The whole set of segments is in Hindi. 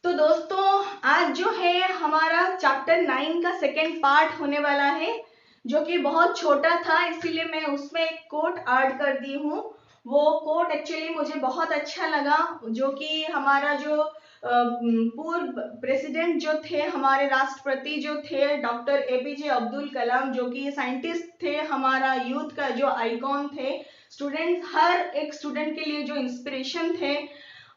तो दोस्तों आज जो है हमारा चैप्टर 9 का सेकेंड पार्ट होने वाला है, जो कि बहुत छोटा था, इसीलिए मैं उसमें एक कोट ऐड कर दी हूँ। वो कोट एक्चुअली मुझे बहुत अच्छा लगा, जो कि हमारा जो पूर्व प्रेसिडेंट जो थे, हमारे राष्ट्रपति जो थे डॉक्टर एपीजे अब्दुल कलाम, जो कि साइंटिस्ट थे, हमारा यूथ का जो आइकॉन थे, स्टूडेंट्स, हर एक स्टूडेंट के लिए जो इंस्पिरेशन थे,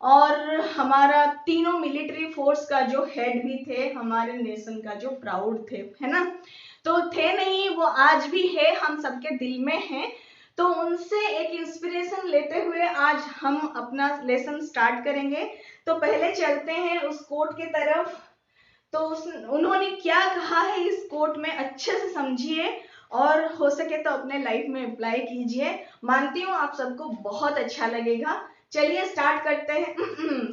और हमारा तीनों मिलिट्री फोर्स का जो हेड भी थे, हमारे नेशन का जो प्राउड थे, है ना। तो थे नहीं, वो आज भी है, हम सबके दिल में है। तो उनसे एक इंस्पिरेशन लेते हुए आज हम अपना लेसन स्टार्ट करेंगे। तो पहले चलते हैं उस कोट की तरफ। तो उन्होंने क्या कहा है इस कोट में, अच्छे से समझिए और हो सके तो अपने लाइफ में अप्लाई कीजिए। मानती हूँ आप सबको बहुत अच्छा लगेगा। चलिए स्टार्ट करते हैं।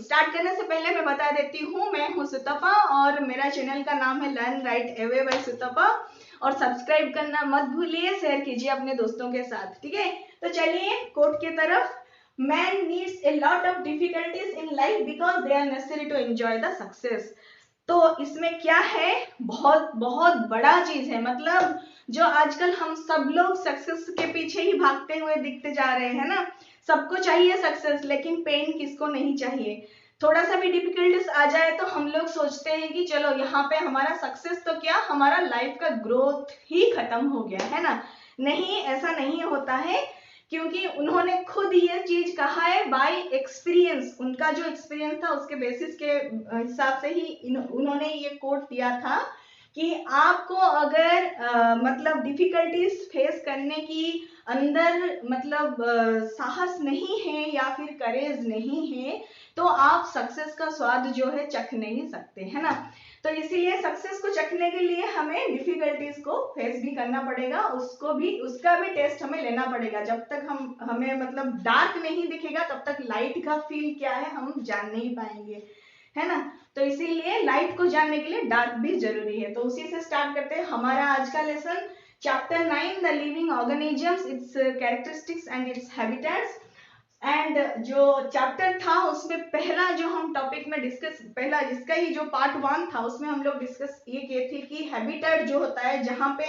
स्टार्ट करने से पहले मैं बता देती हूँ, मैं हूँ सुतपा और मेरा चैनल का नाम है लर्न राइट अवे बाय सुतपा। और सब्सक्राइब करना मत भूलिए, शेयर कीजिए अपने दोस्तों के साथ, ठीक है। तो चलिए कोट की तरफ। Man needs a lot of difficulties in life because they are necessary to enjoy the success. तो इसमें क्या है, बहुत बहुत बड़ा चीज है। मतलब जो आजकल हम सब लोग सक्सेस के पीछे ही भागते हुए दिखते जा रहे हैं ना, सबको चाहिए सक्सेस, लेकिन पेन किसको नहीं चाहिए। थोड़ा सा भी डिफिकल्टीज आ जाए तो हम लोग सोचते हैं कि चलो यहाँ पे हमारा सक्सेस तो क्या, हमारा लाइफ का ग्रोथ ही खत्म हो गया है ना। नहीं, ऐसा नहीं होता है, क्योंकि उन्होंने खुद ये चीज कहा है बाय एक्सपीरियंस। उनका जो एक्सपीरियंस था उसके बेसिस के हिसाब से ही उन्होंने ये कोट दिया था कि आपको अगर मतलब डिफिकल्टीज फेस करने की अंदर मतलब साहस नहीं है या फिर करेज नहीं है, तो आप सक्सेस का स्वाद जो है चख नहीं सकते, है ना। तो इसीलिए सक्सेस को चखने के लिए हमें डिफिकल्टीज को फेस भी करना पड़ेगा, उसका भी टेस्ट हमें लेना पड़ेगा। जब तक हमें मतलब डार्क नहीं दिखेगा तब तक लाइट का फील क्या है हम जान नहीं पाएंगे, है ना। तो इसीलिए लाइट को जानने के लिए डार्क भी जरूरी है। तो उसी से स्टार्ट करते हैं हमारा आज का lesson, chapter 9 the living organisms, it's characteristics and it's habitats. And जो चैप्टर था उसमें पहला जो हम टॉपिक में डिस्कस, पहला जिसका ही जो पार्ट 1 था उसमें हम लोग डिस्कस ये किए थे कि हैबिटेट जो होता है, जहाँ पे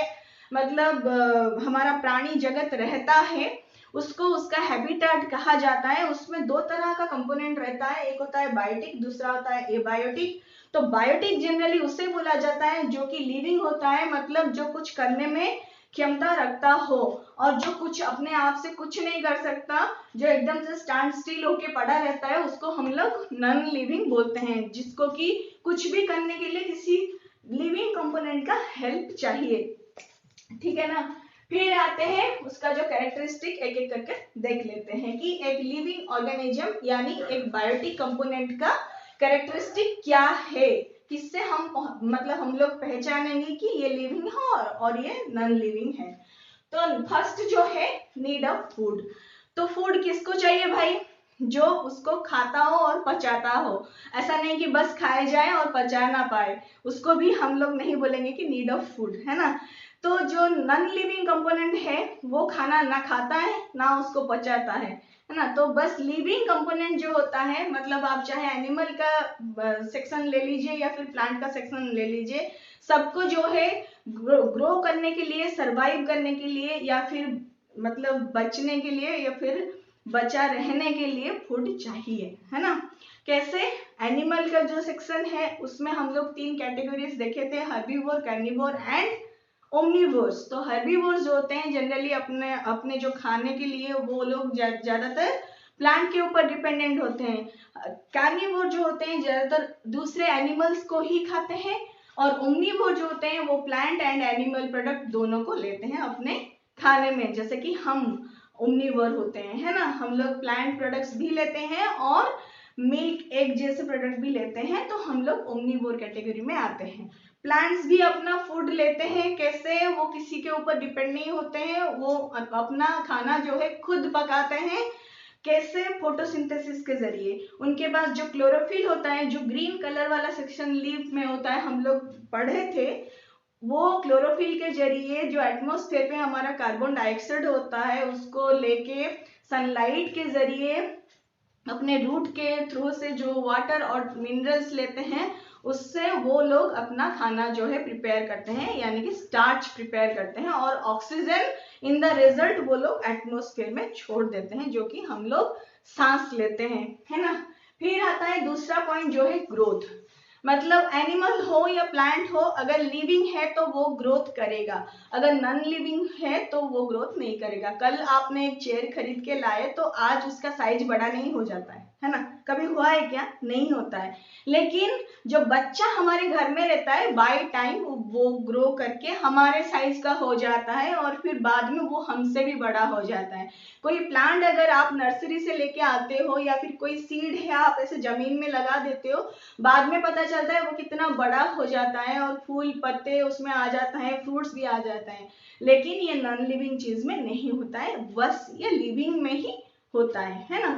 मतलब हमारा प्राणी जगत रहता है, उसको उसका हैबिटेट कहा जाता है। उसमें दो तरह का कंपोनेंट रहता है, एक होता है बायोटिक, दूसरा होता है एबायोटिक। तो बायोटिक जनरली उसे बोला जाता है जो कि लिविंग होता है, मतलब जो कुछ करने में क्षमता रखता हो, और जो कुछ अपने आप से कुछ नहीं कर सकता, जो एकदम से स्टैंड स्टिल होके पड़ा रहता है, उसको हम लोग नॉन लिविंग बोलते हैं, जिसको कि कुछ भी करने के लिए किसी लिविंग कंपोनेंट का हेल्प चाहिए, ठीक है ना। फिर आते हैं उसका जो कैरेक्टरिस्टिक एक एक करके देख लेते हैं कि एक लिविंग ऑर्गेनिज्म यानी एक बायोटिक कंपोनेंट का कैरेक्टरिस्टिक क्या है, किससे हम मतलब हम लोग पहचानेंगे कि ये लिविंग है और ये नॉन लिविंग है। तो फर्स्ट जो है नीड ऑफ फूड। तो फूड किसको चाहिए भाई, जो उसको खाता हो और पचाता हो। ऐसा नहीं कि बस खाए जाए और पचा ना पाए, उसको भी हम लोग नहीं बोलेंगे कि नीड ऑफ फूड, है ना। तो जो नॉन लिविंग कंपोनेंट है वो खाना ना खाता है ना उसको पचाता है ना। तो बस लिविंग कंपोनेंट जो होता है, मतलब आप चाहे एनिमल का सेक्शन ले लीजिए या फिर प्लांट का सेक्शन ले लीजिए, सबको जो है ग्रो करने के लिए, सरवाइव करने के लिए, या फिर मतलब बचने के लिए, या फिर बचा रहने के लिए फूड चाहिए, है ना। कैसे, एनिमल का जो सेक्शन है उसमें हम लोग 3 कैटेगरीज देखे थे, हर्बीवोर, कार्निवोर एंड ओमनिवोर्स। तो हर्बीवोर्स जो होते हैं जनरली अपने अपने जो खाने के लिए वो लोग ज्यादातर प्लांट के ऊपर डिपेंडेंट होते हैं। कार्निवोर जो होते हैं ज्यादातर दूसरे एनिमल्स को ही खाते हैं, और ओमनिवोर जो होते हैं वो प्लांट एंड एनिमल प्रोडक्ट दोनों को लेते हैं अपने खाने में। जैसे कि हम ओमनिवोर होते हैं, है ना, हम लोग प्लांट प्रोडक्ट्स भी लेते हैं और मिल्क एग जैसे प्रोडक्ट भी लेते हैं, तो हम लोग ओमनिवोर कैटेगरी में आते हैं। प्लांट्स भी अपना फूड लेते हैं, कैसे, वो किसी के ऊपर डिपेंड नहीं होते हैं, वो अपना खाना जो है खुद पकाते हैं। कैसे, फोटोसिंथेसिस के जरिए। उनके पास जो क्लोरोफिल होता है, जो ग्रीन कलर वाला सेक्शन लीफ में होता है, हम लोग पढ़े थे, वो क्लोरोफिल के जरिए जो एटमॉस्फेयर में हमारा कार्बन डाइऑक्साइड होता है उसको लेके सनलाइट के जरिए अपने रूट के थ्रू से जो वाटर और मिनरल्स लेते हैं उससे वो लोग अपना खाना जो है प्रिपेयर करते हैं, यानी कि स्टार्च प्रिपेयर करते हैं, और ऑक्सीजन इन द रिजल्ट वो लोग एटमॉस्फेयर में छोड़ देते हैं, जो कि हम लोग सांस लेते हैं, है ना। फिर आता है दूसरा पॉइंट जो है ग्रोथ। मतलब एनिमल हो या प्लांट हो, अगर लिविंग है तो वो ग्रोथ करेगा, अगर नॉन लिविंग है तो वो ग्रोथ नहीं करेगा। कल आपने एक चेयर खरीद के लाए तो आज उसका साइज बड़ा नहीं हो जाता है ना। कभी हुआ है क्या? नहीं होता है। लेकिन जो बच्चा हमारे घर में रहता है बाय टाइम वो ग्रो करके हमारे साइज का हो जाता है और फिर बाद में वो हमसे भी बड़ा हो जाता है। कोई प्लांट अगर आप नर्सरी से लेके आते हो या फिर कोई सीड है आप ऐसे जमीन में लगा देते हो, बाद में पता चलता है वो कितना बड़ा हो जाता है और फूल पत्ते उसमें आ जाता है, फ्रूट्स भी आ जाता है। लेकिन ये नॉन लिविंग चीज में नहीं होता है, बस ये लिविंग में ही होता है ना।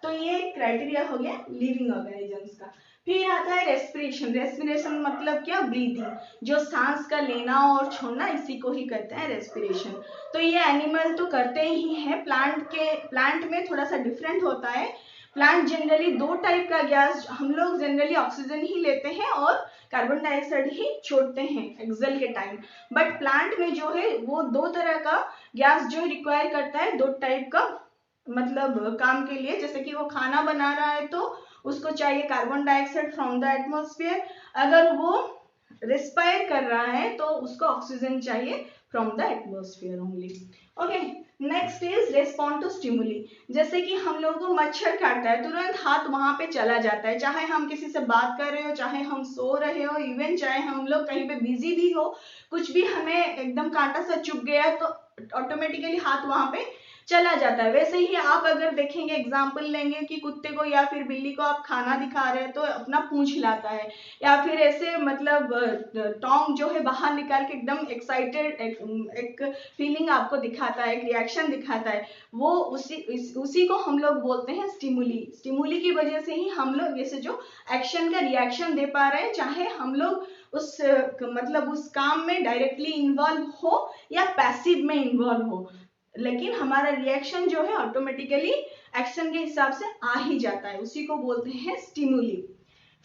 तो ये क्राइटेरिया हो गया लिविंग ऑर्गेनिजम्स का। फिर आता है रेस्पिरेशन। रेस्पिरेशन मतलब क्या? ब्रीदिंग, जो सांस का लेना और छोड़ना, इसी को ही कहते हैं रेस्पिरेशन। तो ये एनिमल तो करते ही हैं, प्लांट में थोड़ा सा डिफरेंट होता है। प्लांट जनरली दो टाइप का गैस, हम लोग जनरली ऑक्सीजन ही लेते हैं और कार्बन डाइऑक्साइड ही छोड़ते हैं एक्सेल के टाइम। बट प्लांट में जो है वो दो तरह का गैस जो रिक्वायर करता है, दो टाइप का मतलब काम के लिए। जैसे कि वो खाना बना रहा है तो उसको चाहिए carbon dioxide from the atmosphere, अगर वो रेस्पायर कर रहा है तो उसको ऑक्सीजन चाहिए from the atmosphere only. Okay, next is respond to stimuli. जैसे कि हम लोगों को मच्छर काटता है, तुरंत हाथ वहां पे चला जाता है, चाहे हम किसी से बात कर रहे हो, चाहे हम सो रहे हो, इवन चाहे हम लोग कहीं पे बिजी भी हो, कुछ भी हमें एकदम कांटा सा चुभ गया तो ऑटोमेटिकली हाथ वहां पे चला जाता है। वैसे ही आप अगर देखेंगे, एग्जाम्पल लेंगे कि कुत्ते को या फिर बिल्ली को आप खाना दिखा रहे हैं तो अपना पूंछ हिलाता है, या फिर ऐसे मतलब टोंग जो है बाहर निकाल के एकदम एक्साइटेड एक फीलिंग आपको दिखाता है, एक रिएक्शन दिखाता है, वो उसी को हम लोग बोलते हैं स्टिमुली। स्टिमुली की वजह से ही हम लोग जैसे जो एक्शन का रिएक्शन दे पा रहे हैं, चाहे हम लोग उस मतलब उस काम में डायरेक्टली इन्वॉल्व हो या पैसिव में इन्वॉल्व हो, लेकिन हमारा रिएक्शन जो है ऑटोमेटिकली एक्शन के हिसाब से आ ही जाता है, उसी को बोलते हैं स्टिमुली।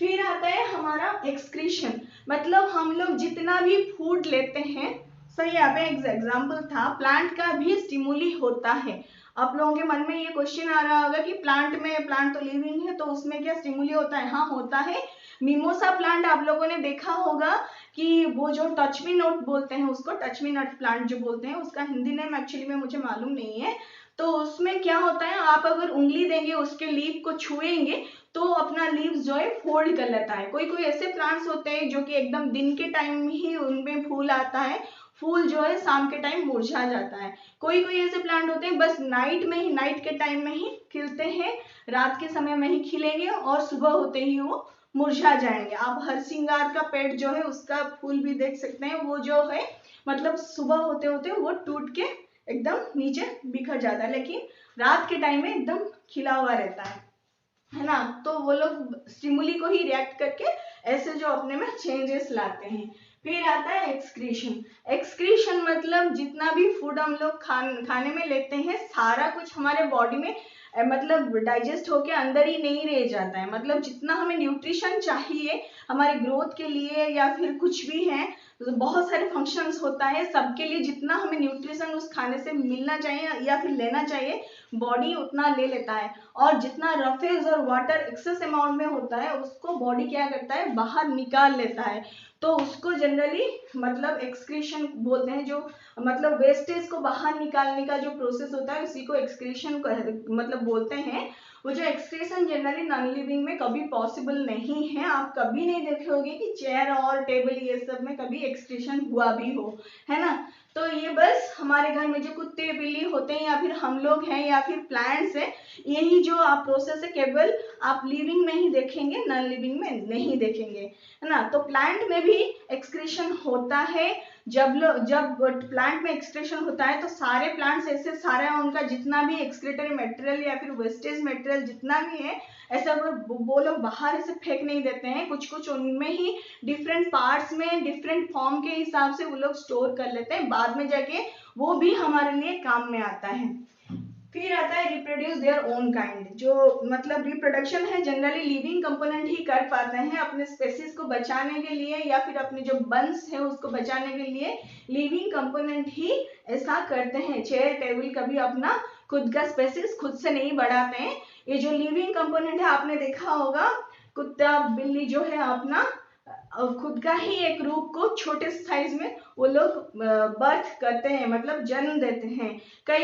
फिर आता है हमारा एक्सक्रीशन। मतलब हम लोग जितना भी फूड लेते हैं, सही यहाँ पे एग्जाम्पल था, प्लांट का भी स्टिमुली होता है। आप लोगों के मन में ये क्वेश्चन आ रहा होगा कि प्लांट तो लिविंग है तो उसमें क्या स्टिमुली होता है? हाँ होता है। मिमोसा प्लांट आप लोगों ने देखा होगा कि वो जो टच मी नॉट बोलते हैं उसको, टच मी नॉट प्लांट जो बोलते हैं, उसका हिंदी नेम एक्चुअली में मुझे मालूम नहीं है। तो उसमें क्या होता है, आप अगर उंगली देंगे उसके लीफ को छुएंगे तो अपना लीव्स जो है फोल्ड कर लेता है। कोई कोई ऐसे प्लांट्स होते हैं जो कि एकदम दिन के टाइम ही उनमें फूल आता है, फूल जो है शाम के टाइम मुरझा जाता है। कोई कोई ऐसे प्लांट होते हैं बस नाइट के टाइम में ही खिलते हैं, रात के समय में ही खिलेंगे और सुबह होते ही वो मुरझा जाएंगे। आप हर सिंगार का पेड़ जो है उसका फूल भी देख सकते हैं, वो जो है मतलब सुबह होते होते वो टूट के एकदम नीचे बिखर जाता है, लेकिन रात के टाइम में एकदम खिला हुआ रहता है ना। तो वो लोग स्टिमुली को ही रिएक्ट करके ऐसे जो अपने में चेंजेस लाते हैं। फिर आता है एक्सक्रीशन। एक्सक्रीशन मतलब जितना भी फूड हम लोग खाने में लेते हैं, सारा कुछ हमारे बॉडी में मतलब डाइजेस्ट होके अंदर ही नहीं रह जाता है। मतलब जितना हमें न्यूट्रिशन चाहिए हमारे ग्रोथ के लिए या फिर कुछ भी है, तो बहुत सारे फंक्शंस होता है, सबके लिए जितना हमें न्यूट्रिशन उस खाने से मिलना चाहिए या फिर लेना चाहिए, बॉडी उतना ले लेता है। और जितना रफेज और वाटर एक्सेस अमाउंट में होता है उसको बॉडी क्या करता है, बाहर निकाल लेता है। तो उसको जनरली मतलब एक्सक्रीशन बोलते हैं। जो मतलब वेस्टेज को बाहर निकालने का जो प्रोसेस होता है उसी को एक्सक्रीशन मतलब बोलते हैं। वो जो एक्सक्रीशन जनरली नॉन लिविंग में कभी पॉसिबल नहीं है। आप कभी नहीं देखे कि चेयर और टेबल ये सब में कभी एक्सक्रीशन हुआ भी हो, है ना। तो ये बस हमारे घर में जो कुत्ते बिल्ली होते हैं या फिर हम लोग हैं या फिर प्लांट्स है, यही जो आप प्रोसेस है केवल आप लिविंग में ही देखेंगे, नॉन लिविंग में नहीं देखेंगे, है ना। तो प्लांट में भी एक्सक्रीशन होता है। जब प्लांट में एक्सक्रीशन होता है तो सारे प्लांट्स ऐसे सारा उनका जितना भी एक्सक्रीटरी मटेरियल या फिर वेस्टेज मटेरियल जितना भी है, ऐसा वो लोग बाहर ऐसे फेंक नहीं देते हैं। कुछ कुछ उनमें ही डिफरेंट पार्ट्स में डिफरेंट फॉर्म के हिसाब से वो लोग स्टोर कर लेते हैं, बाद में जाके वो भी हमारे लिए काम में आता है। फिर आता है रिप्रोड्यूस देयर ओन काइंड, जो मतलब रिप्रोडक्शन है जनरली लिविंग कंपोनेंट ही कर पाते हैं अपने स्पेसीज को बचाने के लिए, या फिर अपने जो बंस है उसको बचाने के लिए लिविंग कंपोनेंट ही ऐसा करते हैं। चेयर टेबल कभी अपना खुद का स्पेसीज खुद से नहीं बढ़ाते हैं। ये जो लिविंग कंपोनेंट है आपने देखा होगा, कुत्ता बिल्ली जो है अपना खुद का ही एक रूप को छोटे साइज में वो लोग बर्थ करते हैं, मतलब जन्म देते हैं।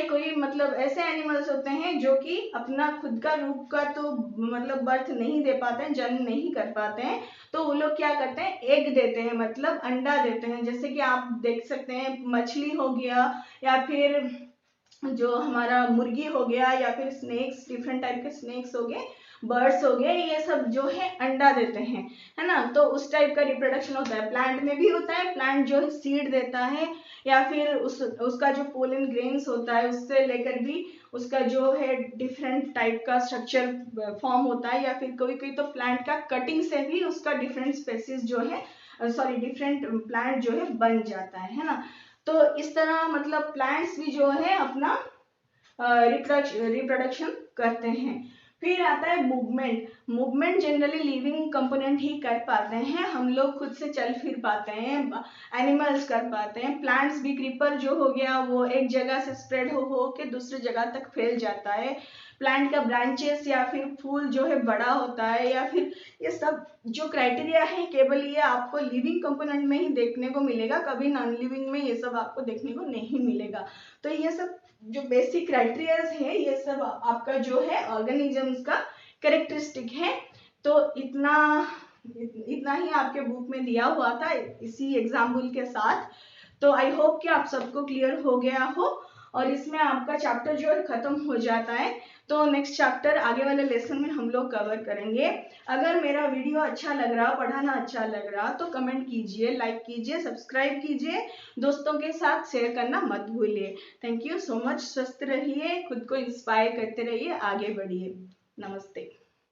कोई मतलब ऐसे एनिमल्स होते हैं जो कि अपना खुद का रूप का तो मतलब बर्थ नहीं दे पाते हैं, जन्म नहीं कर पाते हैं, तो वो लोग क्या करते हैं, एग देते हैं, मतलब अंडा देते हैं। जैसे कि आप देख सकते हैं मछली हो गया, या फिर जो हमारा मुर्गी हो गया, या फिर स्नेक्स, डिफरेंट टाइप के स्नेक्स हो गए, बर्ड्स हो गए, ये सब जो है अंडा देते हैं, है ना। तो उस टाइप का रिप्रोडक्शन होता है। प्लांट में भी होता है, प्लांट जो है सीड देता है, या फिर उसका जो पोलन ग्रेन्स होता है उससे लेकर भी उसका जो है डिफरेंट टाइप का स्ट्रक्चर फॉर्म होता है, या फिर कोई कोई तो प्लांट का कटिंग से भी उसका डिफरेंट स्पेसीज जो है डिफरेंट प्लांट जो है बन जाता है ना। तो इस तरह मतलब प्लांट्स भी जो है अपना रिप्रोडक्शन करते हैं। फिर आता है movement. Movement generally living component ही कर पाते हैं, हम लोग खुद से चल फिर पाते हैं, एनिमल्स कर पाते हैं। प्लांट्स भी, क्रीपर जो हो गया वो एक जगह से स्प्रेड हो के दूसरी जगह तक फैल जाता है। प्लांट का ब्रांचेस या फिर फूल जो है बड़ा होता है, या फिर ये सब जो क्राइटेरिया है केवल ये आपको लिविंग कंपोनेंट में ही देखने को मिलेगा, कभी नॉन लिविंग में ये सब आपको देखने को नहीं मिलेगा। तो ये सब जो बेसिक क्राइटेरियाज है ये सब आपका जो है ऑर्गेनिजम्स का कैरेक्टरिस्टिक है। तो इतना ही आपके बुक में दिया हुआ था इसी एग्जाम्पल के साथ। तो आई होप कि आप सबको क्लियर हो गया हो, और इसमें आपका चैप्टर जो है खत्म हो जाता है। तो नेक्स्ट चैप्टर आगे वाले लेसन में हम लोग कवर करेंगे। अगर मेरा वीडियो अच्छा लग रहा, पढ़ाना अच्छा लग रहा, तो कमेंट कीजिए, लाइक कीजिए, सब्सक्राइब कीजिए, दोस्तों के साथ शेयर करना मत भूलिए। Thank you so much. स्वस्थ रहिए, खुद को इंस्पायर करते रहिए, आगे बढ़िए। नमस्ते।